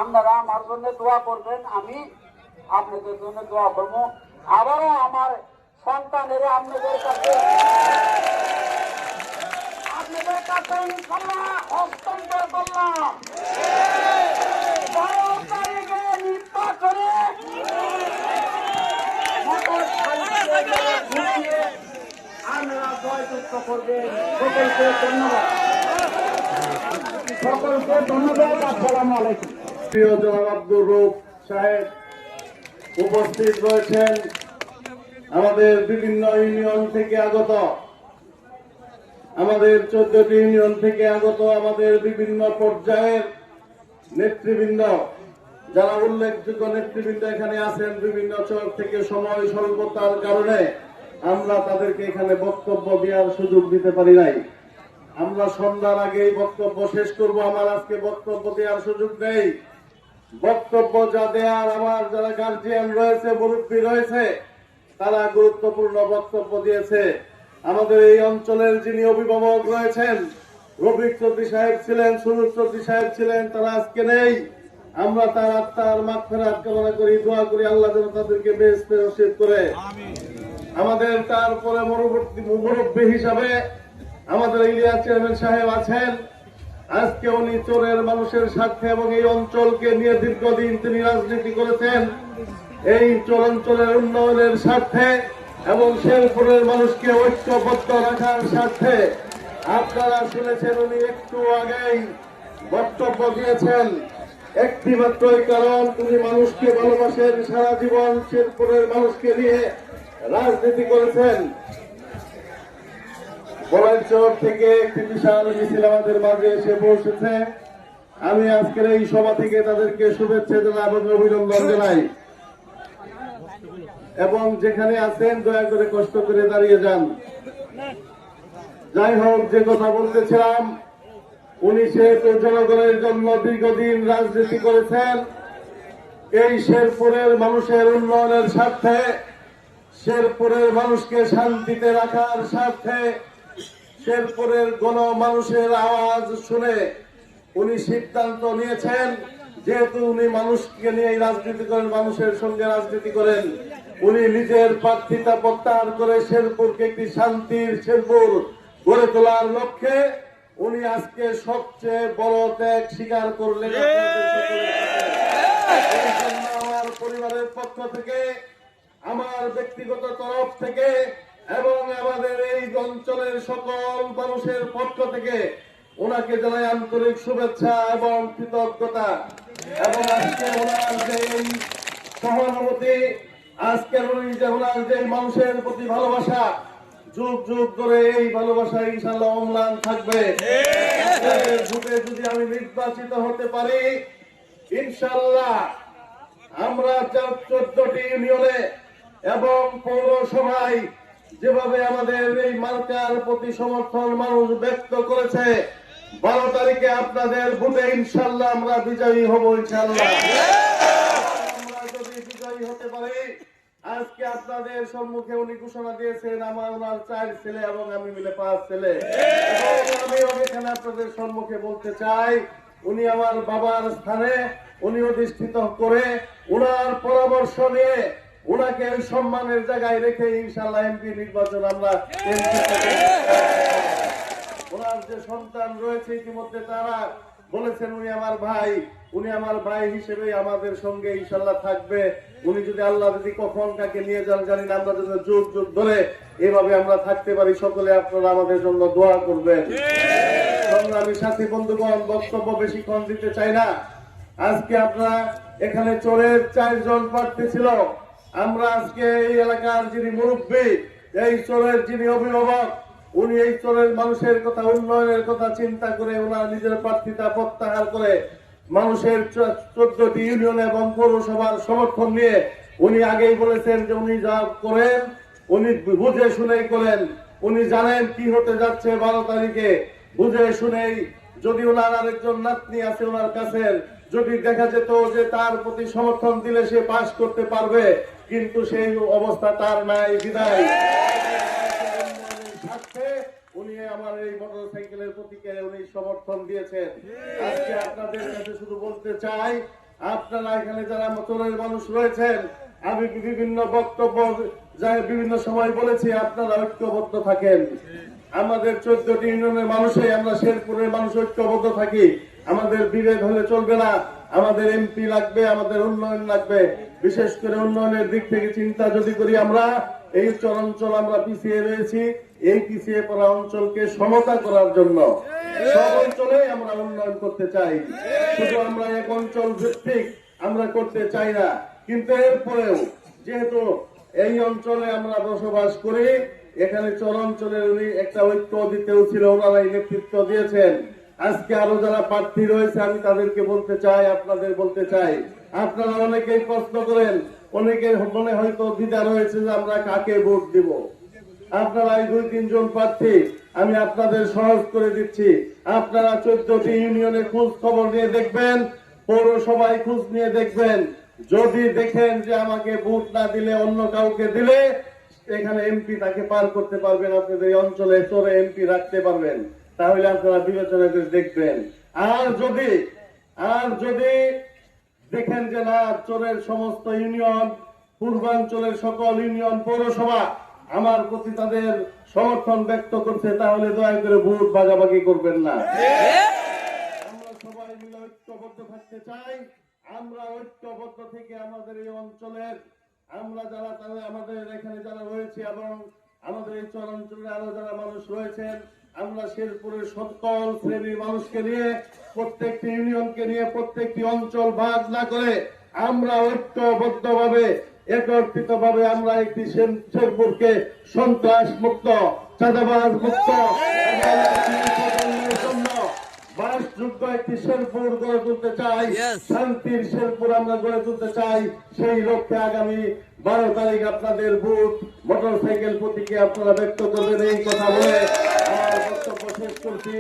আপনারা আমার জন্য দোয়া করবেন, আমি আপনাদের জন্য দোয়া করবো। আবারও আমার সন্তানের আপনাদের কাছে ইনশাল্লাহ হস্তান্তর করলাম। 12 তারিখে নির্বাচনে আপনারা জয়যুক্ত করবেন। সকলকে ধন্যবাদ, সকলকে ধন্যবাদ। আসসালামু আলাইকুম। প্রিয় জনাব আব্দুর রউফ সাহেব উপস্থিত রয়েছেন, আমাদের বিভিন্ন ইউনিয়ন থেকে আগত, আমাদের 14টি ইউনিয়ন থেকে আগত, আমাদের বিভিন্ন পর্যায়ের নেতৃবৃন্দ, যারা উল্লেখযোগ্য নেতৃবৃন্দ এখানে আছেন। বিভিন্ন চর থেকে সময় স্বল্পতার কারণে আমরা তাদেরকে এখানে বক্তব্য দেওয়ার সুযোগ দিতে পারি নাই। আমরা সন্ধ্যার আগেই বক্তব্য শেষ করব। আমার আজকে বক্তব্য দেওয়ার সুযোগ নেই। বক্তব্য যা দেওয়ার আমার যারা গার্জিয়ান রয়েছে, মুরব্বী রয়েছে, তারা গুরুত্বপূর্ণ বক্তব্য দিয়েছে। আমাদের এই অঞ্চলের যিনি অভিভাবক রয়েছেন, রফিক চৌধুরী সাহেব ছিলেন, সুরুজ চৌধুরী সাহেব ছিলেন, তারা আজকে নেই। আমরা তার আত্মার মাগফিরাত কামনা করি, দোয়া করি আল্লাহ যেন তাদেরকে বেহেশতে নসিব করে। আমাদের তারপরে মুরব্বী হিসাবে আমাদের ইলিয়াস চেয়ারম্যান সাহেব আছেন। আজকে উনি চোরের মানুষের স্বার্থে এবং এই অঞ্চলকে নিয়ে দীর্ঘদিন তিনি রাজনীতি করেছেন। এই চরাঞ্চলের উন্নয়নের স্বার্থে এবং শেরপুরের মানুষকে ঐক্যবদ্ধ রাখার স্বার্থে আপনারা শুনেছেন উনি একটু আগেই বক্তব্য দিয়েছেন। একটি মাত্রই কারণ, তিনি মানুষকে ভালোবাসেন, সারা জীবন শেরপুরের মানুষকে নিয়ে রাজনীতি করেছেন। বলাইচর থেকে একটি বিশাল মিছিল আমাদের মাঝে এসে পৌঁছেছে। আমি আজকের এই সভা থেকে তাদেরকে শুভেচ্ছা জানাই এবং অভিনন্দন জানাই। এবং যেখানে আছেন দয়া করে কষ্ট করে দাঁড়িয়ে যান। যাই হোক, যে কথা বলতেছিলাম, উনি সেহেতু জনগণের জন্য দীর্ঘদিন রাজনীতি করেছেন। এই শেরপুরের মানুষের উন্নয়নের স্বার্থে, শেরপুরের মানুষকে শান্তিতে রাখার স্বার্থে, শেরপুরের গণমানুষের আওয়াজ শুনে উনি সিদ্ধান্ত নিয়েছেন, যেহেতু উনি মানুষকে নিয়ে রাজনীতি করেন, মানুষের সঙ্গে রাজনীতি করেন, উনি নিজের প্রার্থিতা প্রত্যাহার করে শেরপুরকে একটি শান্তির শেরপুর গড়ে তোলার লক্ষ্যে উনি আজকে সবচেয়ে বড় ত্যাগ স্বীকার করলেন। আমার পরিবারের পক্ষ থেকে, আমার ব্যক্তিগত তরফ থেকে এবং আমাদের এই অঞ্চলের সকল মানুষের পক্ষ থেকে ওনাকে জানাই আন্তরিক শুভেচ্ছা এবং কৃতজ্ঞতা। এবং আজকে ওনার যে এই সহানুভূতি, আজকের উনি যে ওনার যে মানুষের প্রতি ভালোবাসা, যুগ যুগ ধরে এই ভালোবাসা ইনশাআল্লাহ অম্লান থাকবে। ভোটে যদি আমি নির্বাচিত হতে পারি, ইনশাআল্লাহ আমরা 14টি ইউনিয়নে এবং পৌরসভায় যেভাবে আমাদের এই মার্কার প্রতি সমর্থন মানুষ ব্যক্ত করেছে, 12 তারিখে আপনাদের ভোটে ইনশাআল্লাহ আমরা বিজয়ী হব। ইনশাআল্লাহ আমরা যদি বিজয়ী হতে পারি, আজকে আপনাদের সম্মুখে উনি ঘোষণা দিয়েছেন আমার ওনার 4 ছেলে এবং আমি মিলে 5 ছেলে। আমি এখানে আপনাদের সম্মুখে বলতে চাই, উনি আমার বাবার স্থানে উনি অধিষ্ঠিত করে ওনার পরামর্শ নিয়ে ওনাকে ওই সম্মানের জায়গায় রেখে ইনশাআল্লাহ এমপি নির্বাচন আমরা। ওনার যে সন্তান রয়েছে ইতিমধ্যে তারা বলেছেন উনি আমার ভাই, উনি আমার ভাই হিসেবে আমাদের সঙ্গে ইনশাআল্লাহ থাকবে। উনি যদি আল্লাহ যদি কখন কাকে নিয়ে যান জানি না, আমরা যদি যুগ যুগ ধরে এভাবে আমরা থাকতে পারি। সকলে আপনারা আমাদের জন্য দোয়া করবেন। সংগ্রামী সাথী বন্ধুগণ, বক্তব্য বেশিক্ষণ দিতে চাই না। আজকে আপনারা এখানে চোরের 4 জন প্রার্থী ছিল। আমরা আজকে এই এলাকার যিনি মুরব্বী, এই চোরের যিনি অভিভাবক, উনি এই চোরের মানুষের কথা, উন্নয়নের কথা চিন্তা করে ওনার নিজের প্রার্থিতা প্রত্যাহার করে মানুষের 14টি ইউনিয়ন এবং পৌরসভার সমর্থন নিয়ে উনি আগেই বলেছেন যে উনি যা করেন উনি বুঝে শুনেই করেন। উনি জানেন কি হতে যাচ্ছে 12 তারিখে। বুঝে শুনেই, যদি ওনার আরেকজন নাতনি আছে ওনার কাছে, যদি দেখা যেত যে তার প্রতি সমর্থন দিলে সে পাশ করতে পারবে, কিন্তু সেই অবস্থা তার নাই, বিদায় উনি আমার এই মোটরসাইকেলের প্রতীকে উনি সমর্থন দিয়েছেন। আজকে আপনাদের কাছে শুধু বলতে চাই, আপনারা এখানে যারা চোরের মানুষ রয়েছেন, আমি বিভিন্ন বক্তব্য বিভিন্ন সময় বলেছি, আপনারা ঐক্যবদ্ধ থাকেন। আমাদের 14টি ইউনিয়নের মানুষে আমরা শেরপুরের মানুষ ঐক্যবদ্ধ থাকি। আমাদের বিভেদ হলে চলবে না। আমাদের এমপি লাগবে, আমাদের উন্নয়ন লাগবে। বিশেষ করে উন্নয়নের দিক থেকে চিন্তা যদি করি, আমরা এই অঞ্চল আমরা পিছিয়ে রয়েছি। এই পিছিয়ে পড়া অঞ্চলকে সমতা করার জন্য সব অঞ্চলে আমরা উন্নয়ন করতে চাই। শুধু আমরা এক অঞ্চল ভিত্তিক আমরা করতে চাই না। কিন্তু এরপরেও যেহেতু এই অঞ্চলে আমরা বসবাস করি, এখানে চর অঞ্চলের উনি একটা ঐক্য দিতেও ছিল, ওনারাই নেতৃত্ব দিয়েছেন। আজকে আরো যারা প্রার্থী রয়েছে আমি তাদেরকে বলতে চাই, আপনাদের বলতে চাই, আপনারা অনেকেই প্রশ্ন করেন, অনেকের মনে হয়তো দ্বিধা রয়েছে যে আমরা কাকে ভোট দিব। আপনারা এই 2-3 জন প্রার্থী আমি আপনাদের সহজ করে দিচ্ছি। আপনারা 14টি ইউনিয়নে খোঁজ খবর নিয়ে দেখবেন, পৌরসভায় খোঁজ নিয়ে দেখবেন। যদি দেখেন যে আমাকে ভোট না দিলে অন্য কাউকে দিলে এখানে এমপি তাকে পার করতে পারবেন, আপনাদের এই অঞ্চলে চোরে এমপি রাখতে পারবেন, তাহলে আপনারা বিবেচনা করে দেখবেন। আর যদি দেখেন যে না, চোরের সমস্ত ইউনিয়ন, পূর্বাঞ্চলের সকল ইউনিয়ন, পৌরসভা আমার প্রতি তাদের সমর্থন ব্যক্ত করছে, তাহলে দয়া করে ভোট ভাগাভাগি করবেন না। আমরা সবাই মিলে ঐক্যবদ্ধ থাকতে চাই। আমরা ঐক্যবদ্ধ থেকে আমাদের এই অঞ্চলের আমরা যারা আমাদের এখানে যারা রয়েছে এবং আমাদের এই চর অঞ্চলে আরো যারা মানুষ রয়েছেন, আমরা শেরপুরের সকল শ্রেণীর মানুষকে নিয়ে, প্রত্যেকটি ইউনিয়নকে নিয়ে, প্রত্যেকটি অঞ্চল ভাগ না করে আমরা ঐক্যবদ্ধ ভাবে একত্রিত ভাবে আমরা একটি শেরপুরকে সন্ত্রাস মুক্ত, চাঁদাবাজ মুক্ত বাসযোগ্য একটি শেরপুর গড়ে তুলতে চাই। শান্তির শেরপুর আমরা গড়ে তুলতে চাই। সেই লক্ষ্যে আগামী 12 তারিখ আপনাদের ভোট মোটরসাইকেল প্রতীকে আপনারা ব্যক্ত করবেন। এই কথা বলে আমার বক্তব্য শেষ করছি।